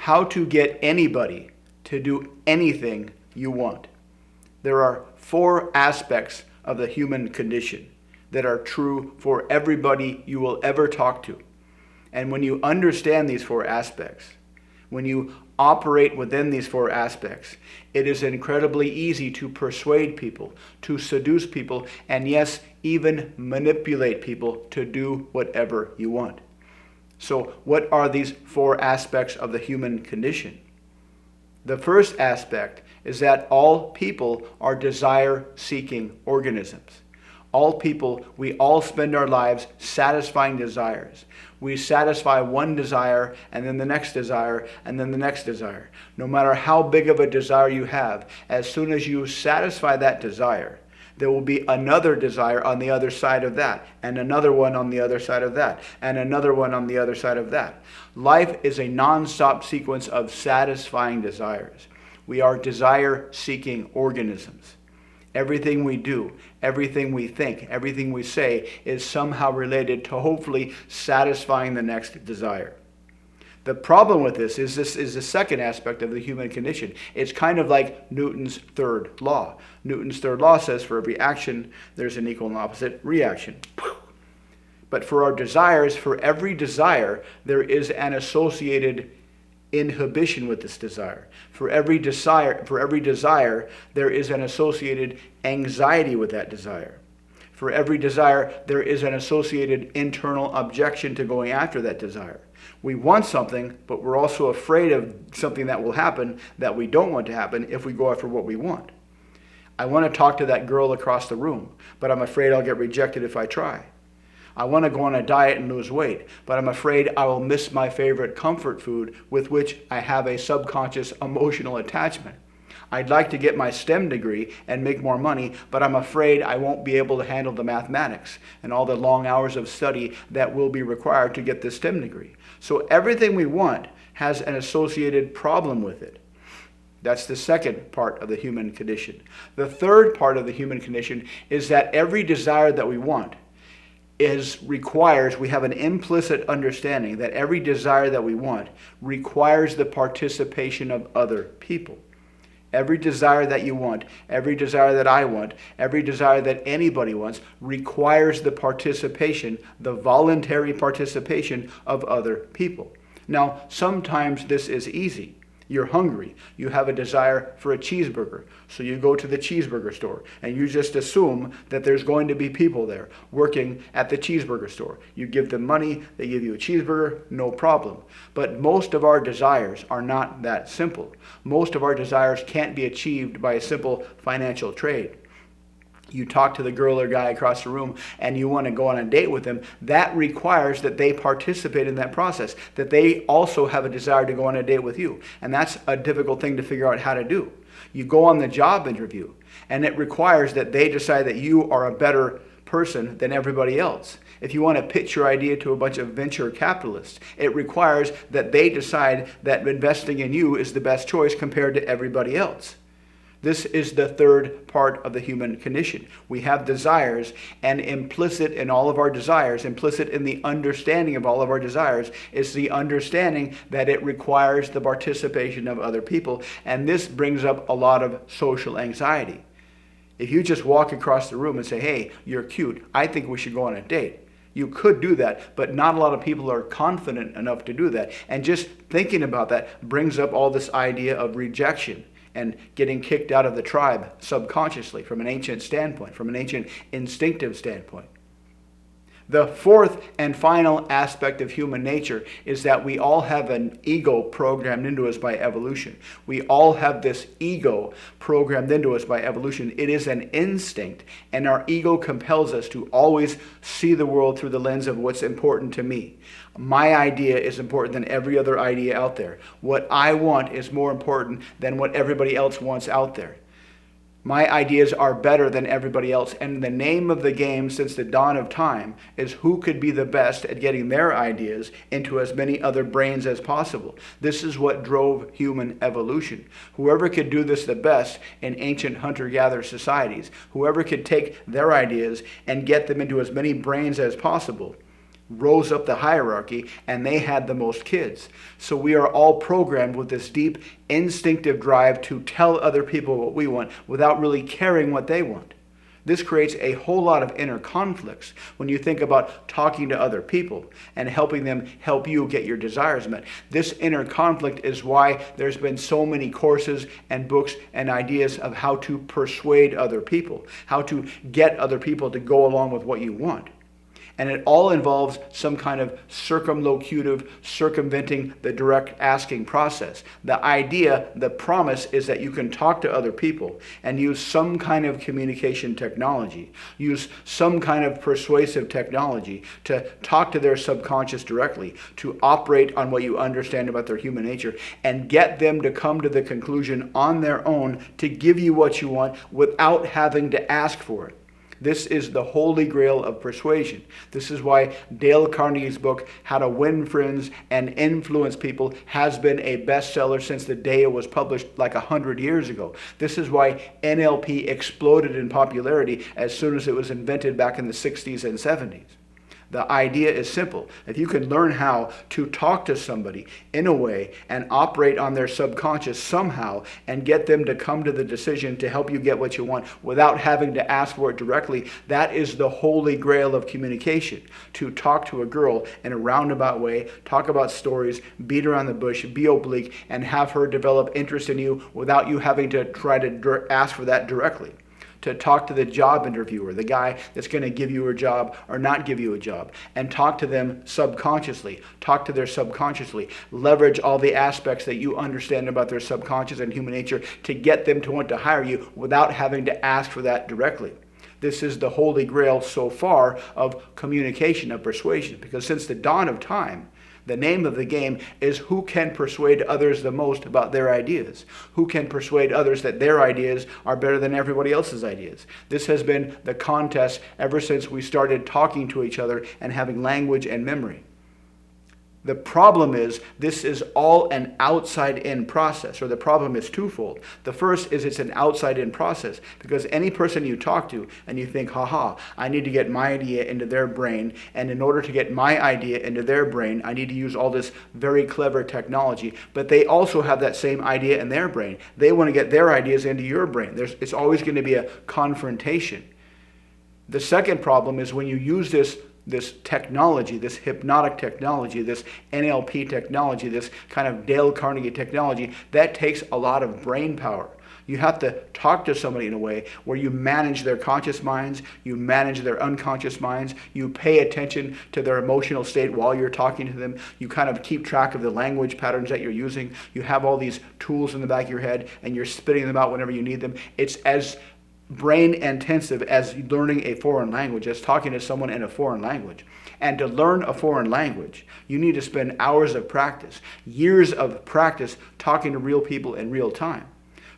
how to get anybody to do anything you want. There are 4 aspects of the human condition that are true for everybody you will ever talk to. And when you understand these 4 aspects, when you operate within these 4 aspects, it is incredibly easy to persuade people, to seduce people, and yes, even manipulate people to do whatever you want. So what are these 4 aspects of the human condition? The first aspect is that all people are desire-seeking organisms. All people, we all spend our lives satisfying desires. We satisfy one desire, and then the next desire, and then the next desire. No matter how big of a desire you have, as soon as you satisfy that desire, there will be another desire on the other side of that, and another one on the other side of that, and another one on the other side of that. Life is a non-stop sequence of satisfying desires. We are desire-seeking organisms. Everything we do, everything we think, everything we say is somehow related to hopefully satisfying the next desire. The problem with this is the second aspect of the human condition. It's kind of like Newton's third law. Newton's third law says for every action, there's an equal and opposite reaction. But for our desires, for every desire, there is an associated inhibition with this desire. For every desire, there is an associated anxiety with that desire. For every desire, there is an associated internal objection to going after that desire. We want something, but we're also afraid of something that will happen that we don't want to happen if we go after what we want. I want to talk to that girl across the room, but I'm afraid I'll get rejected if I try. I want to go on a diet and lose weight, but I'm afraid I will miss my favorite comfort food with which I have a subconscious emotional attachment. I'd like to get my STEM degree and make more money, but I'm afraid I won't be able to handle the mathematics and all the long hours of study that will be required to get the STEM degree. So everything we want has an associated problem with it. That's the second part of the human condition. The third part of the human condition is that every desire that we want we have an implicit understanding that every desire that we want requires the participation of other people. Every desire that you want, every desire that I want, every desire that anybody wants requires the participation, the voluntary participation of other people. Now, sometimes this is easy. You're hungry. You have a desire for a cheeseburger. So you go to the cheeseburger store and you just assume that there's going to be people there working at the cheeseburger store. You give them money, they give you a cheeseburger, no problem. But most of our desires are not that simple. Most of our desires can't be achieved by a simple financial trade. You talk to the girl or guy across the room and you want to go on a date with them, that requires that they participate in that process, that they also have a desire to go on a date with you. And that's a difficult thing to figure out how to do. You go on the job interview and it requires that they decide that you are a better person than everybody else. If you want to pitch your idea to a bunch of venture capitalists, it requires that they decide that investing in you is the best choice compared to everybody else. This is the third part of the human condition. We have desires, and implicit in all of our desires, implicit in the understanding of all of our desires, is the understanding that it requires the participation of other people. And this brings up a lot of social anxiety. If you just walk across the room and say, hey, you're cute, I think we should go on a date. You could do that, but not a lot of people are confident enough to do that. And just thinking about that brings up all this idea of rejection and getting kicked out of the tribe subconsciously from an ancient standpoint, from an ancient instinctive standpoint. The fourth and final aspect of human nature is that we all have an ego programmed into us by evolution. We all have this ego programmed into us by evolution. It is an instinct, and our ego compels us to always see the world through the lens of what's important to me. My idea is important than every other idea out there. What I want is more important than what everybody else wants out there. My ideas are better than everybody else, and the name of the game since the dawn of time is who could be the best at getting their ideas into as many other brains as possible. This is what drove human evolution. Whoever could do this the best in ancient hunter-gatherer societies, whoever could take their ideas and get them into as many brains as possible, rose up the hierarchy and they had the most kids. So we are all programmed with this deep instinctive drive to tell other people what we want without really caring what they want. This creates a whole lot of inner conflicts when you think about talking to other people and helping them help you get your desires met. This inner conflict is why there's been so many courses and books and ideas of how to persuade other people, how to get other people to go along with what you want. And it all involves some kind of circumlocutive, circumventing the direct asking process. The idea, the promise is that you can talk to other people and use some kind of communication technology, use some kind of persuasive technology to talk to their subconscious directly, to operate on what you understand about their human nature, and get them to come to the conclusion on their own to give you what you want without having to ask for it. This is the holy grail of persuasion. This is why Dale Carnegie's book, How to Win Friends and Influence People, has been a bestseller since the day it was published like 100 years ago. This is why NLP exploded in popularity as soon as it was invented back in the 60s and 70s. The idea is simple. If you can learn how to talk to somebody in a way and operate on their subconscious somehow and get them to come to the decision to help you get what you want without having to ask for it directly, that is the holy grail of communication. To talk to a girl in a roundabout way, talk about stories, beat around the bush, be oblique, and have her develop interest in you without you having to try to ask for that directly. To talk to the job interviewer, the guy that's going to give you a job or not give you a job, and talk to them subconsciously, talk to their subconsciously, leverage all the aspects that you understand about their subconscious and human nature to get them to want to hire you without having to ask for that directly. This is the holy grail so far of communication, of persuasion, because since the dawn of time, the name of the game is who can persuade others the most about their ideas. Who can persuade others that their ideas are better than everybody else's ideas. This has been the contest ever since we started talking to each other and having language and memory. The problem is this is all an outside-in process, or the problem is twofold. The first is it's an outside-in process because any person you talk to and you think, I need to get my idea into their brain, and in order to get my idea into their brain, I need to use all this very clever technology, but they also have that same idea in their brain. They want to get their ideas into your brain. It's always going to be a confrontation. The second problem is when you use this technology, this hypnotic technology, this NLP technology, this kind of Dale Carnegie technology, that takes a lot of brain power. You have to talk to somebody in a way where you manage their conscious minds, you manage their unconscious minds, you pay attention to their emotional state while you're talking to them, you kind of keep track of the language patterns that you're using, you have all these tools in the back of your head and you're spitting them out whenever you need them. It's as brain intensive as learning a foreign language, as talking to someone in a foreign language. And to learn a foreign language, you need to spend hours of practice, years of practice talking to real people in real time.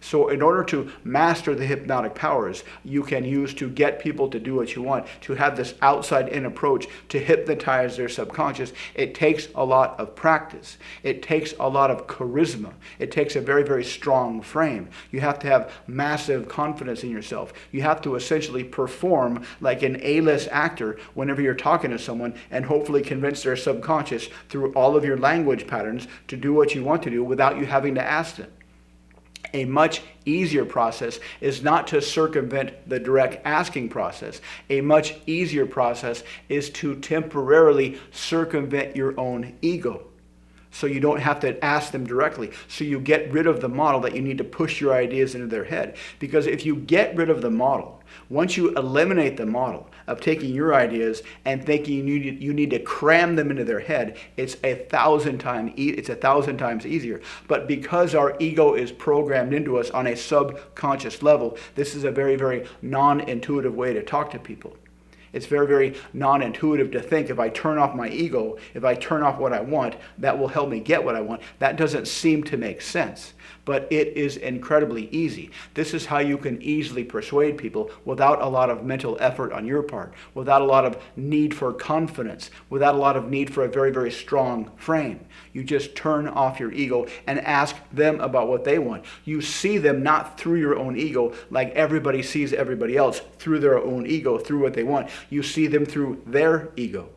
So in order to master the hypnotic powers you can use to get people to do what you want, to have this outside-in approach to hypnotize their subconscious, it takes a lot of practice. It takes a lot of charisma. It takes a very, very strong frame. You have to have massive confidence in yourself. You have to essentially perform like an A-list actor whenever you're talking to someone and hopefully convince their subconscious through all of your language patterns to do what you want to do without you having to ask them. A much easier process is not to circumvent the direct asking process. A much easier process is to temporarily circumvent your own ego. So you don't have to ask them directly. So you get rid of the model that you need to push your ideas into their head. Because if you get rid of the model, once you eliminate the model of taking your ideas and thinking you need to cram them into their head, it's a thousand times easier. But because our ego is programmed into us on a subconscious level, this is a very, very non-intuitive way to talk to people. It's very, very non-intuitive to think if I turn off my ego, if I turn off what I want, that will help me get what I want. That doesn't seem to make sense, but it is incredibly easy. This is how you can easily persuade people without a lot of mental effort on your part, without a lot of need for confidence, without a lot of need for a very, very strong frame. You just turn off your ego and ask them about what they want. You see them not through your own ego like everybody sees everybody else, through their own ego, through what they want. You see them through their ego.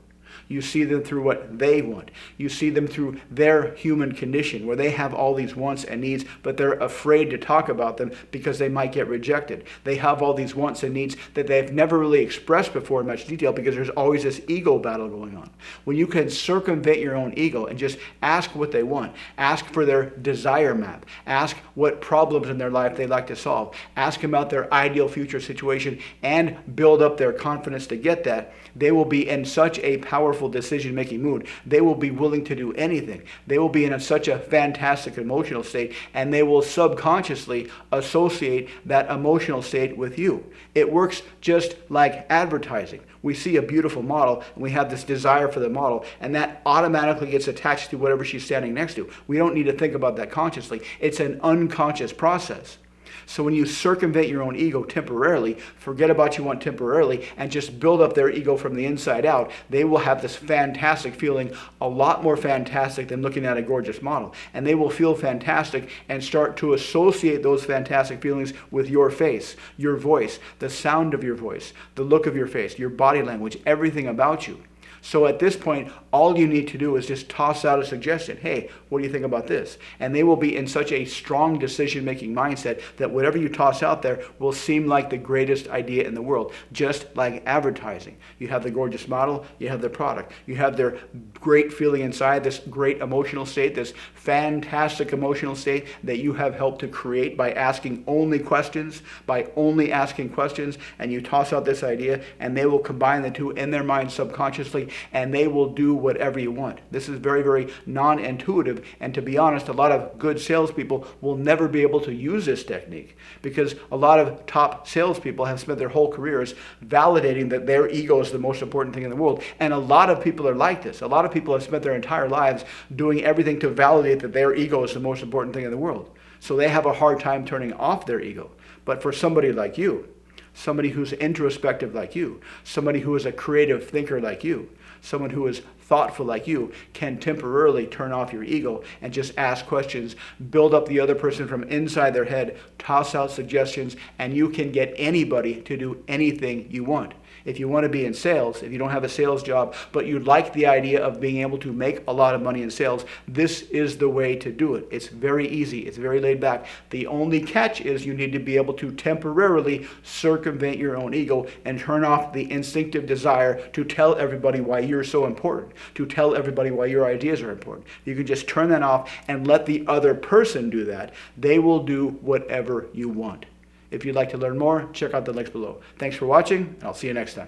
You see them through what they want. You see them through their human condition, where they have all these wants and needs, but they're afraid to talk about them because they might get rejected. They have all these wants and needs that they've never really expressed before in much detail because there's always this ego battle going on. When you can circumvent your own ego and just ask what they want, ask for their desire map, ask what problems in their life they'd like to solve, ask about their ideal future situation, and build up their confidence to get that, they will be in such a powerful decision-making mood. They will be willing to do anything. They will be in such a fantastic emotional state, and they will subconsciously associate that emotional state with you. It works just like advertising. We see a beautiful model, and we have this desire for the model, and that automatically gets attached to whatever she's standing next to. We don't need to think about that consciously. It's an unconscious process. So when you circumvent your own ego temporarily, forget about what you want temporarily, and just build up their ego from the inside out, they will have this fantastic feeling, a lot more fantastic than looking at a gorgeous model. And they will feel fantastic and start to associate those fantastic feelings with your face, your voice, the sound of your voice, the look of your face, your body language, everything about you. So at this point, all you need to do is just toss out a suggestion. Hey, what do you think about this? And they will be in such a strong decision-making mindset that whatever you toss out there will seem like the greatest idea in the world, just like advertising. You have the gorgeous model, you have the product, you have their great feeling inside, this great emotional state, this fantastic emotional state that you have helped to create by asking only questions, and you toss out this idea, and they will combine the two in their mind subconsciously, and they will do whatever you want. This is very, very non-intuitive, and to be honest, a lot of good salespeople will never be able to use this technique because a lot of top salespeople have spent their whole careers validating that their ego is the most important thing in the world, and a lot of people are like this. A lot of people have spent their entire lives doing everything to validate that their ego is the most important thing in the world. So they have a hard time turning off their ego. But for somebody like you, somebody who's introspective like you, somebody who is a creative thinker like you, someone who is thoughtful like you, can temporarily turn off your ego and just ask questions, build up the other person from inside their head, toss out suggestions, and you can get anybody to do anything you want. If you want to be in sales, if you don't have a sales job, but you like the idea of being able to make a lot of money in sales, this is the way to do it. It's very easy. It's very laid back. The only catch is you need to be able to temporarily circumvent your own ego and turn off the instinctive desire to tell everybody why you're so important, to tell everybody why your ideas are important. You can just turn that off and let the other person do that. They will do whatever you want. If you'd like to learn more, check out the links below. Thanks for watching, and I'll see you next time.